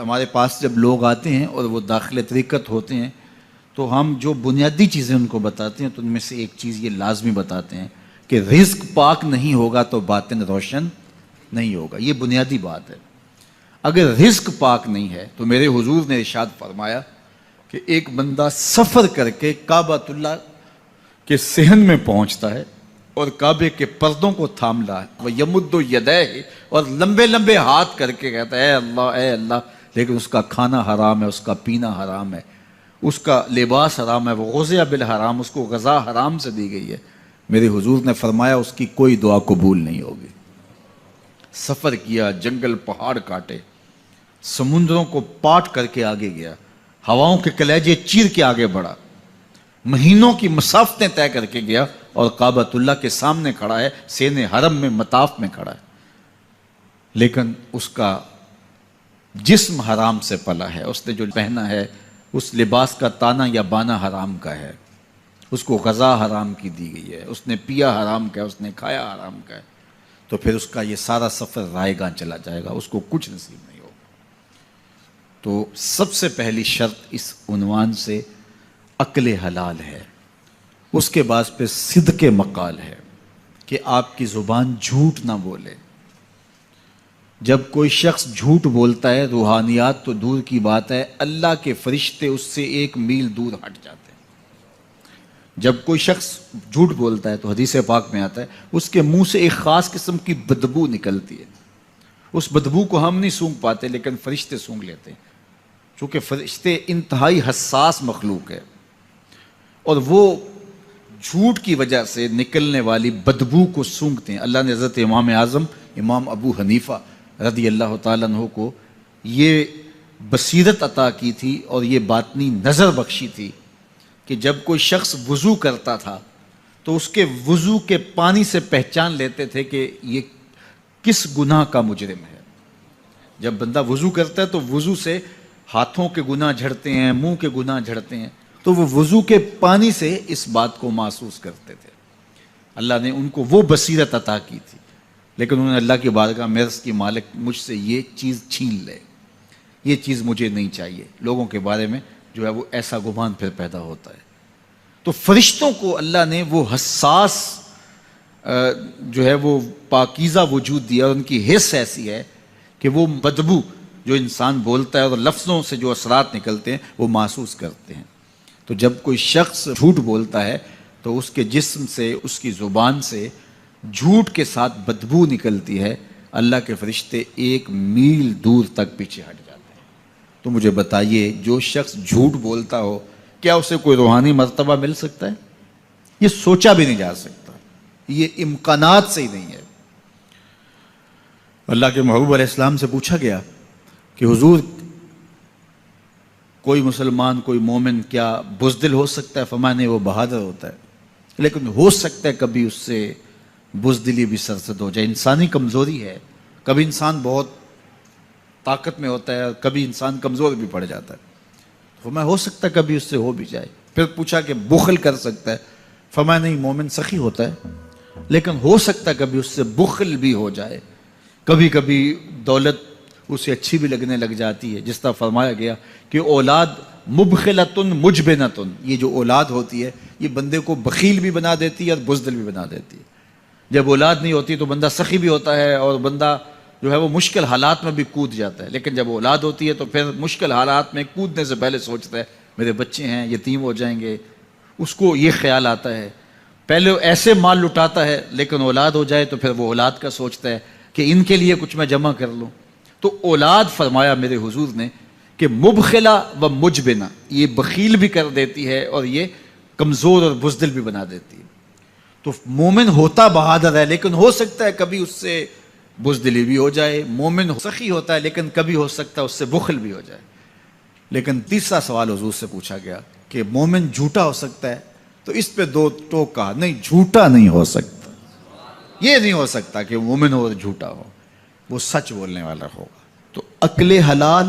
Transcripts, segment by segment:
ہمارے پاس جب لوگ آتے ہیں اور وہ داخل طریقت ہوتے ہیں تو ہم جو بنیادی چیزیں ان کو بتاتے ہیں تو ان میں سے ایک چیز یہ لازمی بتاتے ہیں کہ رزق پاک نہیں ہوگا تو باطن روشن نہیں ہوگا. یہ بنیادی بات ہے. اگر رزق پاک نہیں ہے تو میرے حضور نے ارشاد فرمایا کہ ایک بندہ سفر کر کے کعبۃ اللہ کے صحن میں پہنچتا ہے اور کعبے کے پردوں کو تھام رہا ہے, وہ یمد یدیہ, اور لمبے لمبے ہاتھ کر کے کہتا ہے اے اللہ, لیکن اس کا کھانا حرام ہے, اس کا پینا حرام ہے, اس کا لباس حرام ہے, وہ غزیہ بالحرام, اس کو غذا حرام سے دی گئی ہے. میرے حضور نے فرمایا اس کی کوئی دعا قبول نہیں ہوگی. سفر کیا, جنگل پہاڑ کاٹے, سمندروں کو پاٹ کر کے آگے گیا, ہواؤں کے کلیجے چیر کے آگے بڑھا, مہینوں کی مسافتیں طے کر کے گیا اور کعبۃ اللہ کے سامنے کھڑا ہے, سین حرم میں مطاف میں کھڑا ہے, لیکن اس کا جسم حرام سے پلا ہے. اس نے جو پہنا ہے اس لباس کا تانا یا بانا حرام کا ہے, اس کو غذا حرام کی دی گئی ہے, اس نے پیا حرام کا ہے, اس نے کھایا حرام کا ہے, تو پھر اس کا یہ سارا سفر رائے گاں چلا جائے گا, اس کو کچھ نصیب نہیں ہوگا. تو سب سے پہلی شرط اس عنوان سے عقل حلال ہے. اس کے بعد پہ صدق مقال ہے کہ آپ کی زبان جھوٹ نہ بولے. جب کوئی شخص جھوٹ بولتا ہے, روحانیات تو دور کی بات ہے, اللہ کے فرشتے اس سے 1 میل دور ہٹ جاتے ہیں. جب کوئی شخص جھوٹ بولتا ہے تو حدیث پاک میں آتا ہے اس کے منہ سے ایک خاص قسم کی بدبو نکلتی ہے. اس بدبو کو ہم نہیں سونگھ پاتے لیکن فرشتے سونگھ لیتے ہیں, چونکہ فرشتے انتہائی حساس مخلوق ہے اور وہ جھوٹ کی وجہ سے نکلنے والی بدبو کو سونگھتے ہیں. اللہ نے حضرت امام اعظم امام ابو حنیفہ رضی اللہ تعالیٰ عنہ کو یہ بصیرت عطا کی تھی اور یہ باطنی نظر بخشی تھی کہ جب کوئی شخص وضو کرتا تھا تو اس کے وضو کے پانی سے پہچان لیتے تھے کہ یہ کس گناہ کا مجرم ہے. جب بندہ وضو کرتا ہے تو وضو سے ہاتھوں کے گناہ جھڑتے ہیں, منہ کے گناہ جھڑتے ہیں, تو وہ وضو کے پانی سے اس بات کو محسوس کرتے تھے. اللہ نے ان کو وہ بصیرت عطا کی تھی, لیکن انہوں نے اللہ کی بارگاہ میں عرض کی مالک مجھ سے یہ چیز چھین لے, یہ چیز مجھے نہیں چاہیے. لوگوں کے بارے میں جو ہے وہ ایسا گمان پھر پیدا ہوتا ہے. تو فرشتوں کو اللہ نے وہ حساس جو ہے وہ پاکیزہ وجود دیا, اور ان کی حس ایسی ہے کہ وہ بدبو جو انسان بولتا ہے اور لفظوں سے جو اثرات نکلتے ہیں وہ محسوس کرتے ہیں. تو جب کوئی شخص جھوٹ بولتا ہے تو اس کے جسم سے, اس کی زبان سے جھوٹ کے ساتھ بدبو نکلتی ہے. اللہ کے فرشتے 1 میل دور تک پیچھے ہٹ جاتے ہیں. تو مجھے بتائیے, جو شخص جھوٹ بولتا ہو کیا اسے کوئی روحانی مرتبہ مل سکتا ہے؟ یہ سوچا بھی نہیں جا سکتا, یہ امکانات سے ہی نہیں ہے. اللہ کے محبوب علیہ السلام سے پوچھا گیا کہ حضور کوئی مسلمان, کوئی مومن کیا بزدل ہو سکتا ہے؟ فرمایا نہیں, وہ بہادر ہوتا ہے, لیکن ہو سکتا ہے کبھی اس سے بزدلی بھی سرزد ہو جائے. انسانی کمزوری ہے, کبھی انسان بہت طاقت میں ہوتا ہے, کبھی انسان کمزور بھی پڑ جاتا ہے. فرمایا ہو سکتا ہے کبھی اس سے ہو بھی جائے. پھر پوچھا کہ بخل کر سکتا ہے؟ فرمایا نہیں, مومن سخی ہوتا ہے, لیکن ہو سکتا ہے کبھی اس سے بخل بھی ہو جائے. کبھی کبھی دولت اسے اچھی بھی لگنے لگ جاتی ہے, جس طرح فرمایا گیا کہ اولاد مبخلتن مجبنتن, یہ جو اولاد ہوتی ہے یہ بندے کو بخیل بھی بنا دیتی ہے اور بزدل بھی بنا دیتی ہے. جب اولاد نہیں ہوتی تو بندہ سخی بھی ہوتا ہے اور بندہ جو ہے وہ مشکل حالات میں بھی کود جاتا ہے, لیکن جب اولاد ہوتی ہے تو پھر مشکل حالات میں کودنے سے پہلے سوچتا ہے میرے بچے ہیں یتیم ہو جائیں گے. اس کو یہ خیال آتا ہے, پہلے ایسے مال لٹاتا ہے لیکن اولاد ہو جائے تو پھر وہ اولاد کا سوچتا ہے کہ ان کے لیے کچھ میں جمع کر لوں. تو اولاد فرمایا میرے حضور نے کہ مبخلہ و مجبنہ, یہ بخیل بھی کر دیتی ہے اور یہ کمزور اور بزدل بھی بنا دیتی ہے. تو مومن ہوتا بہادر ہے, لیکن ہو سکتا ہے کبھی اس سے بزدلی بھی ہو جائے. مومن سخی ہوتا ہے لیکن کبھی ہو سکتا ہے اس سے بخل بھی ہو جائے. لیکن تیسرا سوال حضور سے پوچھا گیا کہ مومن جھوٹا ہو سکتا ہے؟ تو اس پہ 2 ٹوک کہا, نہیں جھوٹا نہیں ہو سکتا. یہ نہیں ہو سکتا کہ مومن ہو اور جھوٹا ہو, وہ سچ بولنے والا ہوگا. تو عقل حلال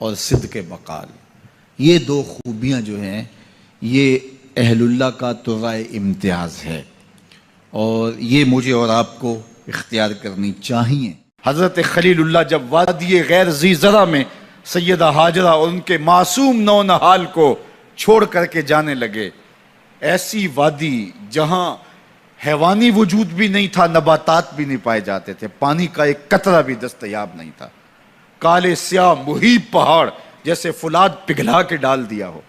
اور صدق مقال, یہ 2 خوبیاں جو ہیں یہ اہل اللہ کا ترائے امتیاز ہے, اور یہ مجھے اور آپ کو اختیار کرنی چاہیے. حضرت خلیل اللہ جب وادی غیر ذی زرع میں سیدہ ہاجرہ اور ان کے معصوم نونہال کو چھوڑ کر کے جانے لگے۔ ایسی وادی جہاں حیوانی وجود بھی نہیں تھا، نباتات بھی نہیں پائے جاتے تھے، پانی کا ایک قطرہ بھی دستیاب نہیں تھا، کالے سیاہ مہیب پہاڑ جیسے فولاد پگھلا کے ڈال دیا ہو،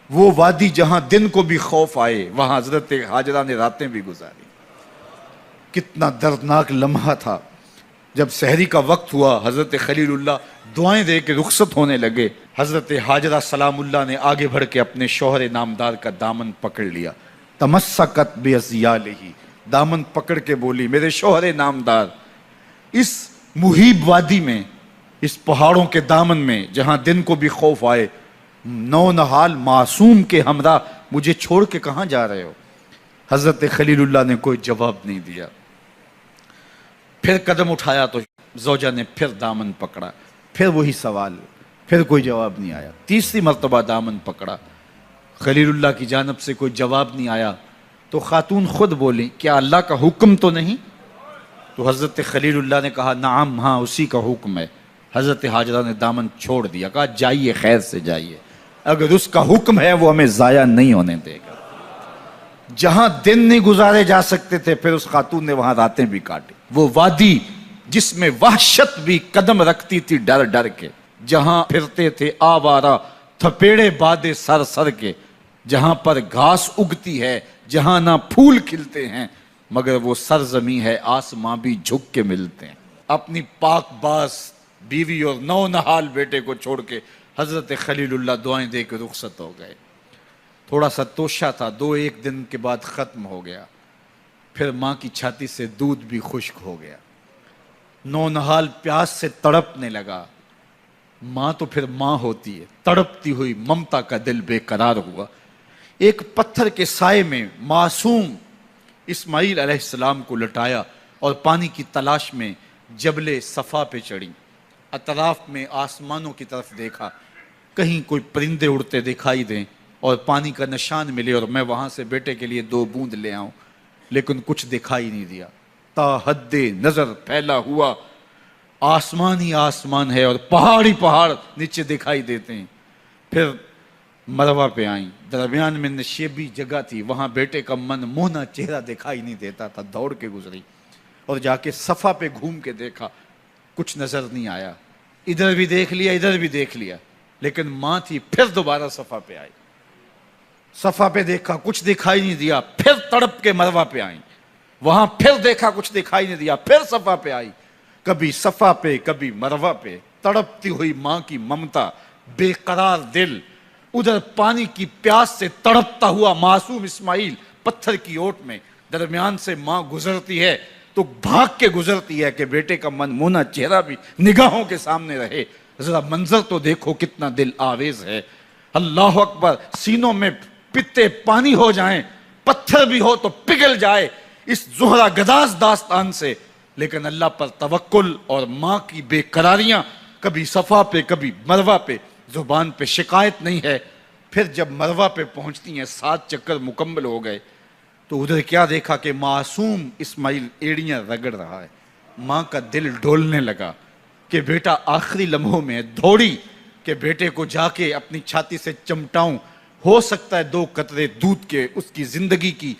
وہ وادی جہاں دن کو بھی خوف آئے، وہاں حضرت ہاجرہ نے راتیں بھی گزاری۔ کتنا دردناک لمحہ تھا جب سحری کا وقت ہوا، حضرت خلیل اللہ دعائیں دے کے رخصت ہونے لگے، حضرت ہاجرہ سلام اللہ نے آگے بڑھ کے اپنے شوہر نامدار کا دامن پکڑ لیا، تمسکت بعضیالہ، دامن پکڑ کے بولی میرے شوہر نامدار، اس مہیب وادی میں، اس پہاڑوں کے دامن میں جہاں دن کو بھی خوف آئے، نونہال معصوم کے ہمراہ مجھے چھوڑ کے کہاں جا رہے ہو؟ حضرت خلیل اللہ نے کوئی جواب نہیں دیا۔ پھر قدم اٹھایا تو زوجہ نے پھر دامن پکڑا، پھر وہی سوال، پھر کوئی جواب نہیں آیا۔ تیسری مرتبہ دامن پکڑا، خلیل اللہ کی جانب سے کوئی جواب نہیں آیا، تو خاتون خود بولی کیا اللہ کا حکم تو نہیں؟ تو حضرت خلیل اللہ نے کہا نعم، ہاں اسی کا حکم ہے۔ حضرت ہاجرہ نے دامن چھوڑ دیا، کہا جائیے خیر سے جائیے، اگر اس کا حکم ہے وہ ہمیں ضائع نہیں ہونے دے گا۔ جہاں دن نہیں گزارے جا سکتے تھے پھر اس خاتون نے وہاں راتیں بھی کاٹی۔ وہ وادی جس میں وحشت بھی قدم رکھتی تھی ڈر ڈر کے، جہاں پھرتے تھے آوارہ تھپیڑے بادے سر سر کے، جہاں پر گھاس اگتی ہے، جہاں نہ پھول کھلتے ہیں، مگر وہ سرزمین ہے آسماں بھی جھک کے ملتے ہیں۔ اپنی پاک باز بیوی اور نونہال بیٹے کو چھوڑ کے حضرت خلیل اللہ دعائیں دے کے رخصت ہو گئے۔ تھوڑا سا توشہ تھا، 2-1 دن کے بعد ختم ہو گیا۔ پھر ماں کی چھاتی سے دودھ بھی خشک ہو گیا، نونہال پیاس سے تڑپنے لگا۔ ماں تو پھر ماں ہوتی ہے، تڑپتی ہوئی ممتا کا دل بے قرار ہوا۔ ایک پتھر کے سائے میں معصوم اسماعیل علیہ السلام کو لٹایا اور پانی کی تلاش میں جبل صفا پہ چڑھی۔ اطراف میں آسمانوں کی طرف دیکھا، کہیں کوئی پرندے اڑتے دکھائی دیں اور پانی کا نشان ملے اور میں وہاں سے بیٹے کے لیے 2 بوند لے آؤں، لیکن کچھ دکھائی نہیں دیا۔ تا حد نظر پھیلا ہوا آسمان ہی آسمان ہے اور پہاڑ ہی پہاڑ نیچے دکھائی دیتے ہیں۔ پھر مروہ پہ آئیں، درمیان میں نشیبی جگہ تھی، وہاں بیٹے کا من موہنا چہرہ دکھائی نہیں دیتا تھا، دوڑ کے گزری اور جا کے صفا پہ گھوم کے دیکھا، کچھ نظر نہیں آیا۔ ادھر بھی دیکھ لیا، ادھر بھی دیکھ لیا، لیکن ماں تھی۔ پھر دوبارہ صفا پہ آئی، صفا پہ دیکھا، کچھ دکھائی نہیں دیا۔ پھر تڑپ کے مروہ پہ آئیں، وہاں پھر دیکھا، کچھ دکھائی نہیں دیا۔ پھر صفا پہ آئی، کبھی صفا پہ کبھی مروہ پہ، تڑپتی ہوئی ماں کی ممتا، بے قرار دل، ادھر پانی کی پیاس سے تڑپتا ہوا معصوم اسماعیل پتھر کی اوٹ میں، درمیان سے ماں گزرتی ہے تو بھاگ کے گزرتی ہے کہ بیٹے کا من مونا چہرہ بھی نگاہوں کے سامنے رہے۔ ذرا منظر تو دیکھو کتنا دل آویز ہے۔ اللہ اکبر، سینوں میں پتے پانی ہو جائیں، پتھر بھی ہو تو پگھل جائے اس زہرہ گداز داستان سے، لیکن اللہ پر توکل اور ماں کی بے قراریاں، کبھی صفا پہ کبھی مروہ پہ، زبان پہ شکایت نہیں ہے۔ پھر جب مروہ پہ پہنچتی ہیں، 7 چکر مکمل ہو گئے، تو ادھر کیا دیکھا کہ معصوم اسماعیل ایڑیاں رگڑ رہا ہے۔ ماں کا دل ڈولنے لگا کہ بیٹا آخری لمحوں میں دوڑی کہ بیٹے کو جا کے اپنی چھاتی سے چمٹاؤں، ہو سکتا ہے 2 قطرے دودھ کے اس کی زندگی کی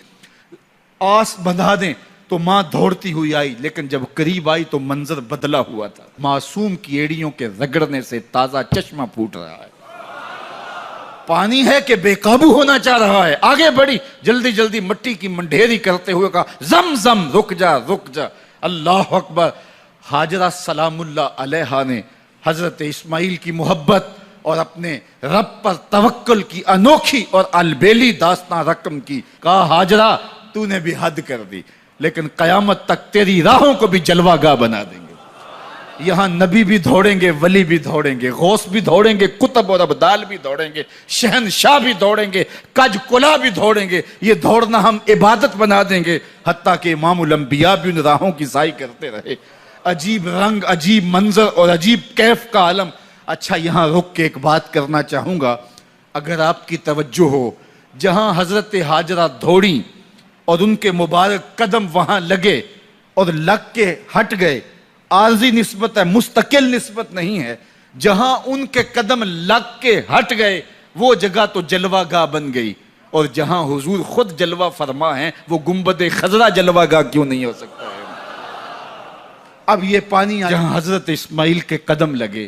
آس بندھا دیں۔ تو ماں دوڑتی ہوئی آئی، لیکن جب قریب آئی تو منظر بدلا ہوا تھا۔ معصوم کی ایڑیوں کے رگڑنے سے تازہ چشمہ پھوٹ رہا ہے، پانی ہے کہ بے قابو ہونا چاہ رہا ہے۔ آگے بڑھی، جلدی جلدی مٹی کی منڈھیری کرتے ہوئے کہا زم زم، رک جا رک جا۔ اللہ اکبر۔ ہاجرہ سلام اللہ علیہا نے حضرت اسماعیل کی محبت اور اپنے رب پر توکل کی انوکھی اور البیلی داستان رقم کی۔ کہا ہاجرہ تو نے بھی حد کر دی، لیکن قیامت تک تیری راہوں کو بھی جلوہ گاہ بنا دیں گے۔ یہاں نبی بھی دوڑیں گے، ولی بھی دوڑیں گے، غوث بھی دوڑیں گے، کتب اور ابدال بھی دوڑیں گے، شہنشاہ بھی دوڑیں گے، کج کلا بھی دوڑیں گے۔ یہ دوڑنا ہم عبادت بنا دیں گے، حتیٰ کہ امام الانبیاء بھی ان راہوں کی سائی کرتے رہے۔ عجیب رنگ، عجیب منظر اور عجیب کیف کا عالم۔ اچھا، یہاں رک کے ایک بات کرنا چاہوں گا، اگر آپ کی توجہ ہو، جہاں حضرت ہاجرہ دوڑیں اور ان کے مبارک قدم وہاں لگے اور لگ کے ہٹ گئے، عارضی نسبت ہے، مستقل نسبت نہیں ہے۔ جہاں ان کے قدم لگ کے ہٹ گئے وہ جگہ تو جلوہ گاہ بن گئی، اور جہاں حضور خود جلوہ فرما ہیں وہ گنبد خضرا جلوہ گاہ کیوں نہیں ہو سکتا ہے؟ اب یہ پانی جہاں حضرت اسماعیل کے قدم لگے،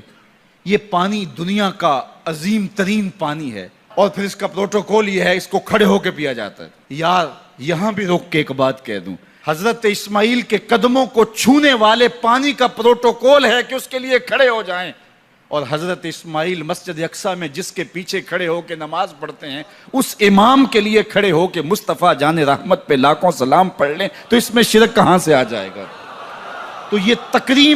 یہ پانی دنیا کا عظیم ترین پانی ہے، اور پھر اس کا پروٹوکول یہ ہے اس کو کھڑے ہو کے پیا جاتا ہے۔ یار یہاں بھی رک کے ایک بات کہہ دوں، حضرت اسماعیل کے قدموں کو چھونے والے پانی کا پروٹوکول ہے کہ اس کے لیے کھڑے ہو جائیں، اور حضرت اسماعیل مسجد اقصیٰ میں جس کے پیچھے کھڑے ہو کے نماز پڑھتے ہیں اس امام کے لیے کھڑے ہو کے مصطفیٰ جان رحمت پہ لاکھوں سلام پڑھ لیں تو اس میں شرک کہاں سے آ جائے گا؟ تو یہ تکریم